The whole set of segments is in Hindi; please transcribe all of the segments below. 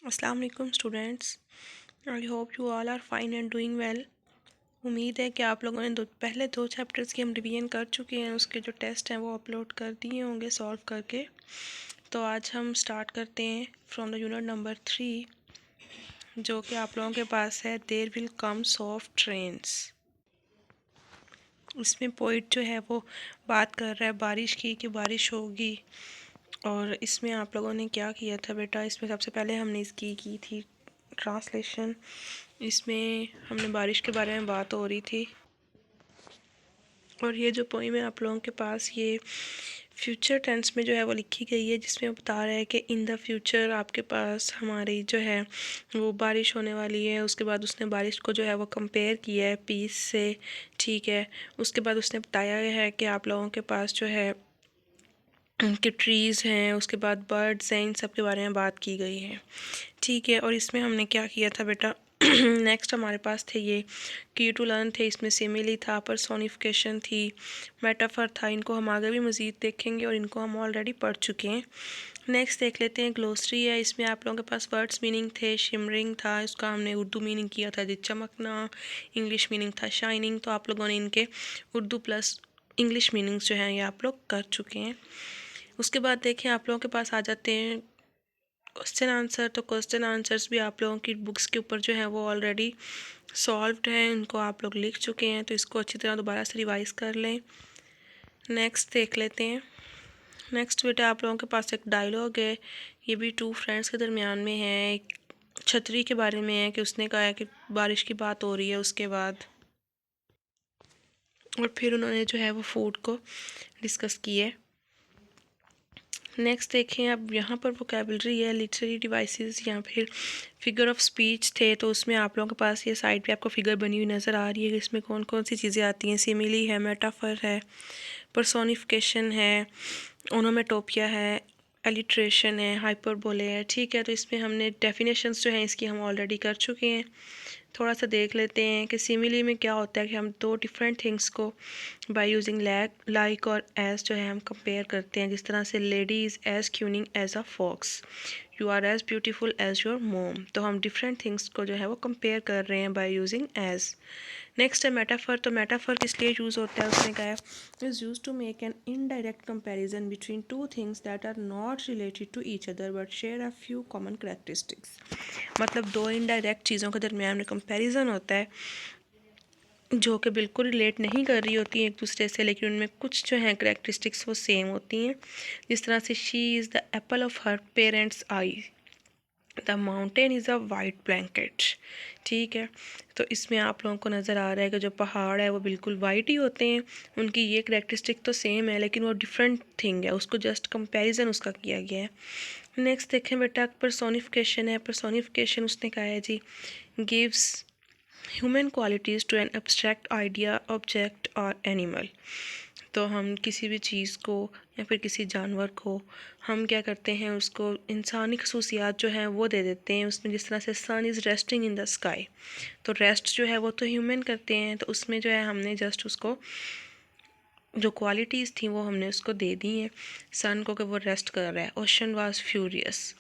अस्सलाम वालेकुम students. I hope you all are fine and doing well. उम्मीद है कि आप लोगों ने पहले दो चैप्टर्स की हम रिवीजन कर चुके हैं, उसके जो टेस्ट हैं वो अपलोड कर दिए होंगे सॉल्व करके। तो आज हम स्टार्ट करते हैं फ्रॉम द यूनिट नंबर 3, जो कि आप लोगों के पास है there will come soft trains. इसमें पोइट जो है वो बात कर रहा है बारिश की कि बारिश होगी। और इसमें आप लोगों ने क्या किया था बेटा, इसमें सबसे पहले हमने इसकी की थी ट्रांसलेशन। इसमें हमने बारिश के बारे में बात हो रही थी, और ये जो पोइम है आप लोगों के पास ये फ्यूचर टेंस में जो है वो लिखी गई है, जिसमें वो बता रहा है कि इन द फ्यूचर आपके पास हमारी जो है वो बारिश होने वाली है। उसके बाद उसने बारिश को जो है वो कंपेयर किया है पीस से, ठीक है। उसके बाद उसने बताया है कि आप लोगों के पास जो है कि ट्रीज़ हैं, उसके बाद बर्ड्स हैं, इन सब के बारे में बात की गई है, ठीक है। और इसमें हमने क्या किया था बेटा नेक्स्ट हमारे पास थे ये की टू लर्न थे, इसमें सिमिली था, पर्सोनिफिकेशन थी, मेटाफर था। इनको हम आगे भी मज़ीद देखेंगे और इनको हम ऑलरेडी पढ़ चुके हैं। नेक्स्ट देख लेते हैं ग्लोसरी है। इसमें आप लोगों के पास वर्ड्स मीनिंग थे, शिमरिंग था, इसका हमने उर्दू मीनिंग किया था जी चमकना, इंग्लिश मीनिंग था शाइनिंग। तो आप लोगों ने इनके उर्दू प्लस इंग्लिश मीनिंग्स जो हैं ये आप लोग कर चुके हैं। उसके बाद देखें आप लोगों के पास आ जाते हैं क्वेश्चन आंसर। तो क्वेश्चन आंसर्स भी आप लोगों की बुक्स के ऊपर जो है वो ऑलरेडी सॉल्व्ड हैं, इनको आप लोग लिख चुके हैं, तो इसको अच्छी तरह दोबारा से रिवाइज कर लें। नेक्स्ट देख लेते हैं। नेक्स्ट बेटा आप लोगों के पास एक डायलॉग है, ये भी टू फ्रेंड्स के दरमियान में है। एक छतरी के बारे में है कि उसने कहा है कि बारिश की बात हो रही है, उसके बाद और फिर उन्होंने जो है वो फूड को डिस्कस की है। नेक्स्ट देखें अब यहाँ पर वोकेबलरी है, लिटरेरी डिवाइसेस या फिर फिगर ऑफ स्पीच थे। तो उसमें आप लोगों के पास ये साइड पे आपको फिगर बनी हुई नज़र आ रही है कि इसमें कौन कौन सी चीज़ें आती हैं। सिमिली है, मेटाफर है, पर्सोनिफिकेशन है, ओनोमेटोपिया है, एलिट्रेशन है, हाइपरबोले है, ठीक है। तो इसमें हमने डेफिनेशंस जो हैं इसकी हम ऑलरेडी कर चुके हैं। थोड़ा सा देख लेते हैं कि सिमिली में क्या होता है कि हम दो डिफरेंट थिंग्स को बाय यूजिंग लाइक और एज जो है हम कंपेयर करते हैं। जिस तरह से lady is as cunning as a fox, you are as beautiful as your mom. तो हम डिफरेंट थिंग्स को जो है वो कंपेयर कर रहे हैं बाय यूजिंग एज। नेक्स्ट है मेटाफर। तो मेटाफर किस लिए यूज़ होता है, उसने कहा है is use to make an indirect comparison between two things that are not related to each other but share a few common characteristics. मतलब दो इनडायरेक्ट चीज़ों के दरमियान में कंपैरिजन होता है जो कि बिल्कुल रिलेट नहीं कर रही होती हैं एक दूसरे से, लेकिन उनमें कुछ जो हैं करेक्टरिस्टिक्स वो सेम होती हैं। जिस तरह से she is the Apple of her parents I, the mountain is a white blanket, ठीक है। तो इसमें आप लोगों को नज़र आ रहा है कि जो पहाड़ है वो बिल्कुल वाइट ही होते हैं, उनकी ये करेक्टरिस्टिक तो सेम है लेकिन वो डिफरेंट थिंग है, उसको जस्ट कंपैरिजन उसका किया गया है। नेक्स्ट देखें बेटा पर्सोनिफिकेशन है। पर्सोनिफिकेशन उसने कहा है जी gives human qualities to an abstract idea, object और एनिमल। तो हम किसी भी चीज़ को या फिर किसी जानवर को हम क्या करते हैं, उसको इंसानी खसूसियात जो हैं वो दे देते हैं उसमें। जिस तरह से sun is resting in the sky, तो रेस्ट जो है वो तो ह्यूमन करते हैं, तो उसमें जो है हमने जस्ट उसको जो क्वालिटीज़ थी वो हमने उसको दे दी हैं सन को कि वो रेस्ट कर रहा है। Ocean was furious.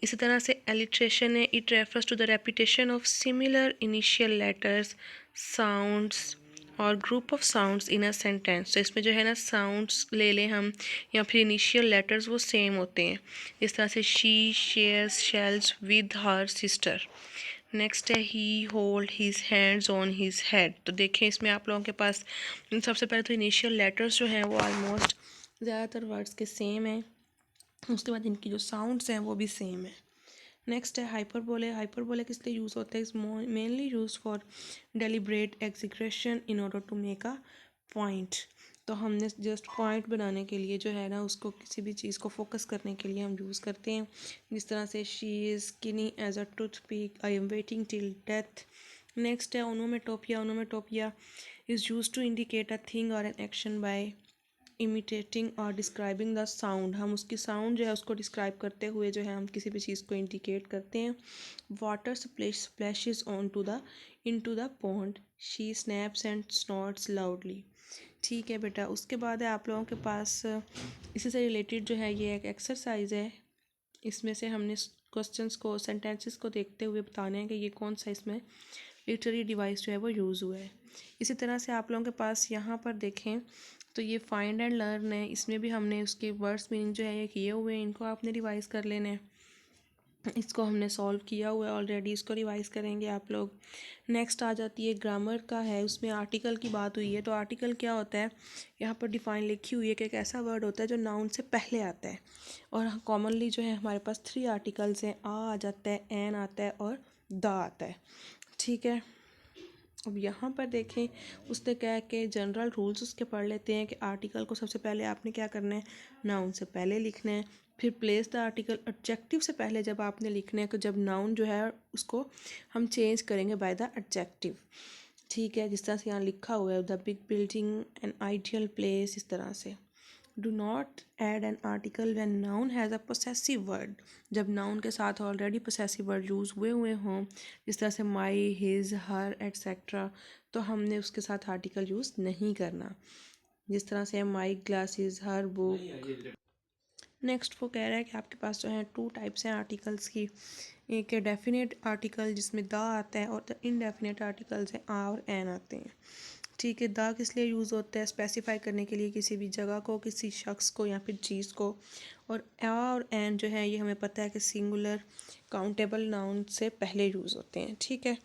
इसी तरह से एलिट्रेशन है, it refers to the repetition of similar initial letters, sounds और group of sounds in a sentence. तो इसमें जो है ना साउंड्स ले लें हम या फिर इनिशियल लेटर्स वो सेम होते हैं। इस तरह से she shares shells with her sister. Next है he hold his hands on his head. तो देखें इसमें आप लोगों के पास सबसे पहले तो इनिशियल लेटर्स जो हैं वो ऑलमोस्ट ज़्यादातर वर्ड्स के सेम हैं। उसके बाद इनकी जो साउंड्स हैं वो भी सेम है। नेक्स्ट है हाइपरबोले। हाइपरबोले किस लिए यूज़ होता है, is mainly use for deliberate exaggeration in order to make a point. तो हमने जस्ट पॉइंट बनाने के लिए जो है ना उसको किसी भी चीज़ को फोकस करने के लिए हम यूज़ करते हैं। जिस तरह से she is skinny as a toothpick, I am waiting till death. Next है onomatopoeia. Onomatopoeia is use to indicate a thing और एन एक्शन बाय इमिटेटिंग और डिस्क्राइबिंग द साउंड। हम उसकी साउंड जो है उसको डिस्क्राइब करते हुए जो है हम किसी भी चीज़ को इंडिकेट करते हैं। Water splashes on to the in to the pond, she snaps and snorts loudly, ठीक है बेटा। उसके बाद है आप लोगों के पास इसी से रिलेटेड जो है ये एक एक्सरसाइज है। इसमें से हमने क्वेश्चंस को, सेंटेंसेस को देखते हुए बताना है कि ये कौन सा इसमें लिटरेरी डिवाइस जो है वो यूज़ हुआ है। इसी तरह से आप लोगों के पास यहाँ पर देखें तो ये फाइंड एंड लर्न है, इसमें भी हमने उसके वर्ड्स मीनिंग जो है ये किए हुए हैं, इनको आपने रिवाइज़ कर लेना है। इसको हमने सॉल्व किया हुआ है ऑलरेडी, इसको रिवाइज़ करेंगे आप लोग। नेक्स्ट आ जाती है ग्रामर का है, उसमें आर्टिकल की बात हुई है। तो आर्टिकल क्या होता है, यहाँ पर डिफाइन लिखी हुई है कि एक ऐसा वर्ड होता है जो नाउन से पहले आता है। और कॉमनली जो है हमारे पास 3 आर्टिकल्स हैं, आ जाता है, एन आता है और द आता है। ठीक है, अब यहाँ पर देखें उसने क्या है कि जनरल रूल्स उसके पढ़ लेते हैं कि आर्टिकल को सबसे पहले आपने क्या करना है, नाउन से पहले लिखना है। फिर प्लेस द आर्टिकल एडजेक्टिव से पहले जब आपने लिखना है, तो जब नाउन जो है उसको हम चेंज करेंगे बाय द एडजेक्टिव। ठीक है, जिस तरह से यहाँ लिखा हुआ है the big building an ideal place, इस तरह से। Do not add an article when noun has a possessive word, जब नाउन के साथ ऑलरेडी पोसेसिव वर्ड यूज़ हुए हों, जिस तरह से माई, हिज, हर एट्सेट्रा, तो हमने उसके साथ आर्टिकल यूज़ नहीं करना। जिस तरह से माई ग्लासेस, हर बुक। नेक्स्ट वो कह रहा है कि आपके पास जो है 2 टाइप्स हैं आर्टिकल्स की, एक है डेफिनेट आर्टिकल जिसमें द आता है, और द इनडेफिनेट आर्टिकल्स हैं आ और एन आते हैं। ठीक है, द किस लिए यूज़ होता है, स्पेसिफाई करने के लिए किसी भी जगह को, किसी शख्स को या फिर चीज़ को। और आ और एन जो है ये हमें पता है कि सिंगुलर काउंटेबल नाउन से पहले यूज़ होते हैं। ठीक है,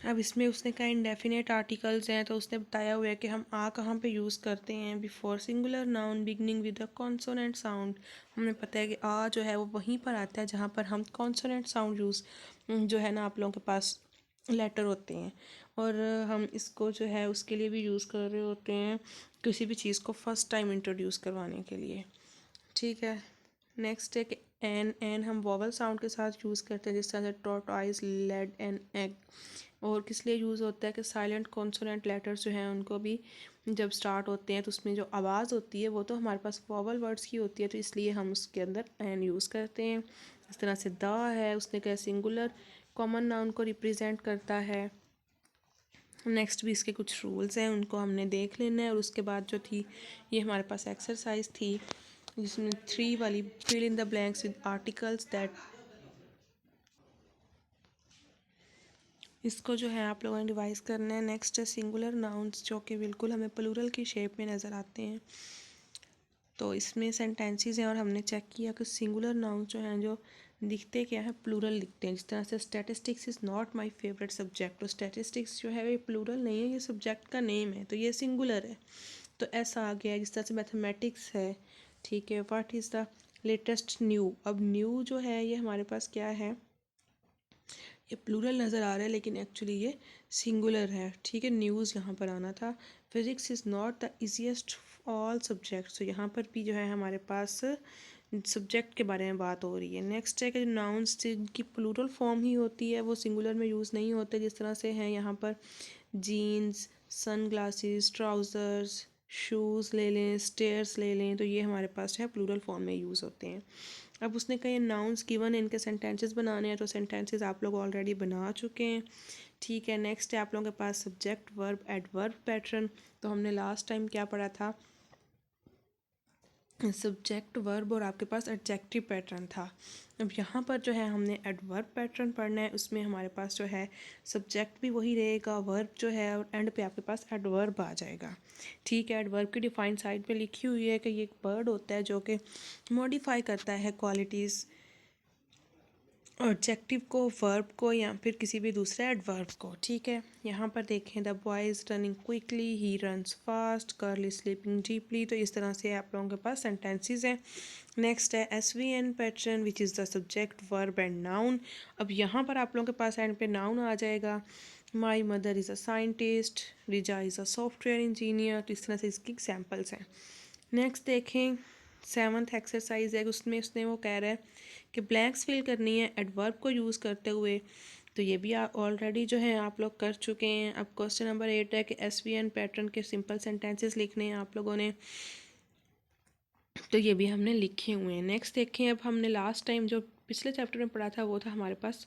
अब इसमें उसने कहा इंडेफिनेट आर्टिकल्स हैं, तो उसने बताया हुआ है कि हम आ कहाँ पे यूज़ करते हैं, before singular noun beginning with a consonant sound. हमें पता है कि आ जो है वो वहीं पर आता है जहाँ पर हम कॉन्सोनेंट साउंड यूज़ जो है ना आप लोगों के पास लेटर होते हैं, और हम इसको जो है उसके लिए भी यूज़ कर रहे होते हैं किसी भी चीज़ को फर्स्ट टाइम इंट्रोड्यूस करवाने के लिए। ठीक है, नेक्स्ट है कि एन हम वॉवल साउंड के साथ यूज़ करते हैं, जिस तरह से टॉर्टॉइस, लेड एंड एग। और किस लिए यूज़ होता है कि साइलेंट कॉन्सोनेंट लेटर्स जो हैं उनको भी जब स्टार्ट होते हैं तो उसमें जो आवाज़ होती है वो तो हमारे पास वॉवल वर्ड्स की होती है, तो इसलिए हम उसके अंदर एन यूज़ करते हैं। इस तरह से द है, उसने कहा सिंगुलर कॉमन नाउन को रिप्रेजेंट करता है। नेक्स्ट भी इसके कुछ रूल्स हैं, उनको हमने देख लेना है। और उसके बाद जो थी ये हमारे पास एक्सरसाइज थी जिसमें 3 वाली, fill in the blanks with articles that, इसको जो है आप लोगों ने रिवाइज करना है। नेक्स्ट है सिंगुलर नाउन्स, जो कि बिल्कुल हमें प्लूरल की शेप में नज़र आते हैं। तो इसमें सेंटेंसेस हैं और हमने चेक किया कि सिंगुलर नाउन्स जो हैं जो दिखते क्या है, प्लूरल दिखते हैं। जिस तरह से statistics is not my favourite subject, तो स्टैटिस्टिक्स जो है ये प्लूरल नहीं है, ये सब्जेक्ट का नेम है, तो ये सिंगुलर है, तो ऐसा आ गया है। जिस तरह से मैथमेटिक्स है, ठीक है, what is the latest new, अब न्यू जो है ये हमारे पास क्या है, ये प्लूरल नज़र आ रहा है लेकिन एक्चुअली ये सिंगुलर है। ठीक है, न्यूज़ यहाँ पर आना था। Physics is not the easiest all subjects, तो यहाँ पर भी जो है हमारे पास सब्जेक्ट के बारे में बात हो रही है। नेक्स्ट है कि नाउन्स जिनकी प्लूरल फॉर्म ही होती है वो सिंगुलर में यूज़ नहीं होते, जिस तरह से हैं यहाँ पर jeans, sunglasses, trousers, shoes ले लें, स्टेयर्स ले लें, तो ये हमारे पास जो है प्लूरल फॉर्म में यूज़ होते हैं। अब उसने कहा नाउन्स गिवन, इनके सेंटेंसेस बनाने हैं, तो सेंटेंसेस आप लोग ऑलरेडी बना चुके हैं। ठीक है, नेक्स्ट है आप लोगों के पास सब्जेक्ट वर्ब एडवर्ब पैटर्न, तो हमने लास्ट टाइम क्या पढ़ा था, सब्जेक्ट वर्ब और आपके पास एडजेक्टिव पैटर्न था। अब यहाँ पर जो है हमने एडवर्ब पैटर्न पढ़ना है, उसमें हमारे पास जो है सब्जेक्ट भी वही रहेगा, वर्ब जो है और एंड पे आपके पास एडवर्ब आ जाएगा। ठीक है, एडवर्ब की डिफाइन साइड पे लिखी हुई है कि ये एक वर्ड होता है जो कि मॉडिफाई करता है क्वालिटीज़, एडजेक्टिव को, वर्ब को या फिर किसी भी दूसरे एडवर्ब को। ठीक है, यहाँ पर देखें the boy is running quickly, he runs fast, girl is sleeping deeply, तो इस तरह से आप लोगों के पास सेंटेंसेस हैं। नेक्स्ट है SVN pattern which is the subject verb and noun. अब यहाँ पर आप लोगों के पास एंड पे नाउन आ जाएगा, my mother is a scientist, Riza is a software engineer, तो इस तरह से इसकी एग्जाम्पल्स हैं। नेक्स्ट देखें 7th एक्सरसाइज है, उसमें उसने वो कह रहा है कि ब्लैंक्स फिल करनी है एडवर्ब को यूज़ करते हुए, तो ये भी ऑलरेडी जो है आप लोग कर चुके हैं। अब क्वेश्चन नंबर 8 है कि SVN पैटर्न के सिंपल सेंटेंसेस लिखने हैं आप लोगों ने, तो ये भी हमने लिखे हुए हैं। नेक्स्ट देखें, अब हमने लास्ट टाइम जो पिछले चैप्टर में पढ़ा था वो था हमारे पास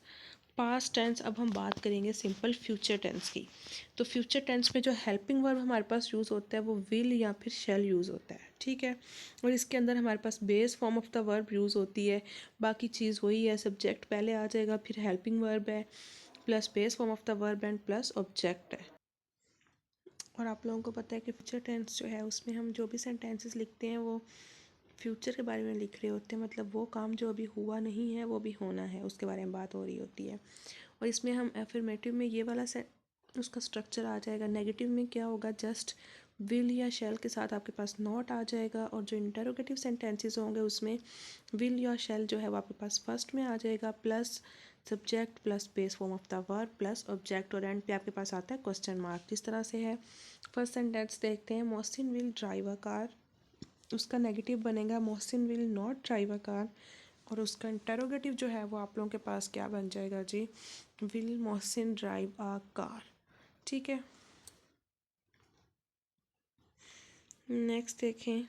पास्ट टेंस। अब हम बात करेंगे सिंपल फ्यूचर टेंस की। तो फ्यूचर टेंस में जो हेल्पिंग वर्ब हमारे पास यूज़ होता है वो विल या फिर शैल यूज़ होता है, ठीक है। और इसके अंदर हमारे पास base form of the verb use होती है। बाकी चीज़ वही है, सब्जेक्ट पहले आ जाएगा, फिर हेल्पिंग वर्ब है, plus base form of the verb and plus object है। और आप लोगों को पता है कि फ्यूचर टेंस जो है उसमें हम जो भी सेंटेंसेस लिखते हैं वो फ्यूचर के बारे में लिख रहे होते हैं, मतलब वो काम जो अभी हुआ नहीं है वो भी होना है, उसके बारे में बात हो रही होती है। और इसमें हम एफर्मेटिव में ये वाला से उसका स्ट्रक्चर आ जाएगा। नेगेटिव में क्या होगा, जस्ट विल या शैल के साथ आपके पास नॉट आ जाएगा। और जो इंटरोगेटिव सेंटेंसेस होंगे उसमें विल या शैल जो है वो आपके पास फर्स्ट में आ जाएगा, plus subject plus base form of the verb plus object, और एंड पे आपके पास आता है क्वेश्चन मार्क। जिस तरह से है फर्स्ट सेंटेंस देखते हैं, Mohsin will drive a car. उसका नेगेटिव बनेगा Mohsin will not drive a car. और उसका इंटरोगेटिव जो है वो आप लोगों के पास क्या बन जाएगा जी, will Mohsin drive a car, ठीक है। नेक्स्ट देखें,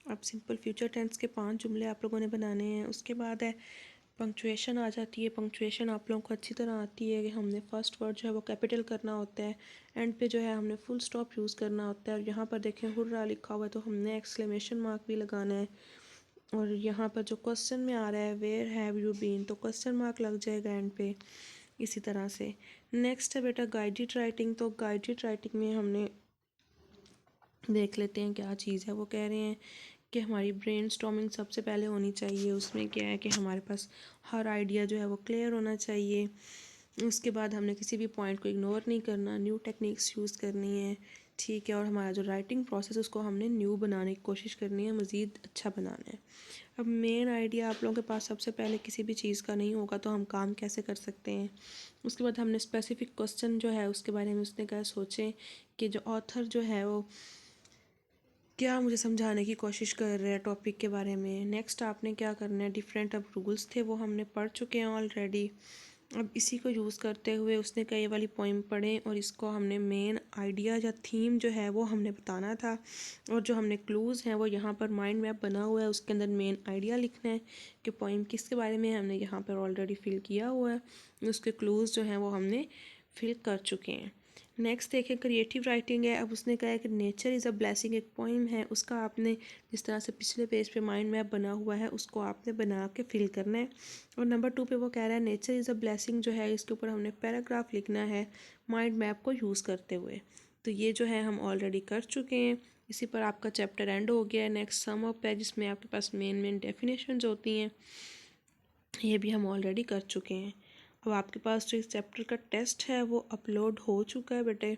अब सिंपल फ्यूचर टेंस के 5 जुमले आप लोगों ने बनाने हैं। उसके बाद है पंक्चुएशन आ जाती है। पंक्चुएशन आप लोगों को अच्छी तरह आती है कि हमने फर्स्ट वर्ड जो है वो कैपिटल करना होता है, एंड पे जो है हमने फुल स्टॉप यूज़ करना होता है। और यहाँ पर देखें हुर्रा लिखा हुआ है तो हमने एक्सक्लेमेशन मार्क भी लगाना है। और यहाँ पर जो क्वेश्चन में आ रहा है वेयर हैव यू बीन, तो क्वेश्चन मार्क लग जाएगा एंड पे, इसी तरह से। नेक्स्ट है बेटा गाइडेड राइटिंग। तो गाइडेड राइटिंग में हमने देख लेते हैं क्या चीज़ है। वो कह रहे हैं कि हमारी ब्रेन स्टॉर्मिंग सबसे पहले होनी चाहिए। उसमें क्या है कि हमारे पास हर आइडिया जो है वो क्लियर होना चाहिए। उसके बाद हमने किसी भी पॉइंट को इग्नोर नहीं करना, न्यू टेक्निक्स यूज़ करनी है, ठीक है। और हमारा जो राइटिंग प्रोसेस उसको हमने न्यू बनाने की कोशिश करनी है, मज़ीद अच्छा बनाना है। अब मेन आइडिया आप लोगों के पास सबसे पहले किसी भी चीज़ का नहीं होगा तो हम काम कैसे कर सकते हैं। उसके बाद हमने स्पेसिफिक क्वेश्चन जो है उसके बारे में उसने कहा सोचें कि जो ऑथर जो है वो क्या मुझे समझाने की कोशिश कर रहे हैं टॉपिक के बारे में। नेक्स्ट आपने क्या करना है, डिफरेंट अब रूल्स थे वो हमने पढ़ चुके हैं ऑलरेडी। अब इसी को यूज़ करते हुए उसने कई वाली पोइम पढ़े और इसको हमने मेन आइडिया या थीम जो है वो हमने बताना था। और जो हमने क्लूज़ हैं वो यहाँ पर माइंड मैप बना हुआ है, उसके अंदर मेन आइडिया लिखना है कि पोइम किसके बारे में, हमने यहाँ पर ऑलरेडी फिल किया हुआ है। उसके क्लूज़ जो हैं वो हमने फिल कर चुके हैं। नेक्स्ट देखें क्रिएटिव राइटिंग है। अब उसने कहा है कि नेचर इज़ अ ब्लेसिंग, एक पोइम है, उसका आपने जिस तरह से पिछले पेज पे माइंड मैप बना हुआ है उसको आपने बना के फिल करना है। और नंबर 2 पे वो कह रहा है नेचर इज़ अ ब्लेसिंग जो है इसके ऊपर हमने पैराग्राफ लिखना है माइंड मैप को यूज़ करते हुए। तो ये जो है हम ऑलरेडी कर चुके हैं। इसी पर आपका चैप्टर एंड हो गया है। नेक्स्ट सम अप है जिसमें आपके पास मेन डेफिनेशंस होती हैं, ये भी हम ऑलरेडी कर चुके हैं। अब आपके पास जो इस चैप्टर का टेस्ट है वो अपलोड हो चुका है बेटे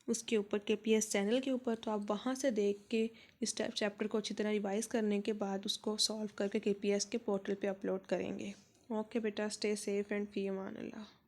उसके ऊपर KPS चैनल के ऊपर, तो आप वहाँ से देख के इस चैप्टर को अच्छी तरह रिवाइज़ करने के बाद उसको सॉल्व करके KPS के पोर्टल पे अपलोड करेंगे। ओके बेटा, stay safe and fee Aman Allah.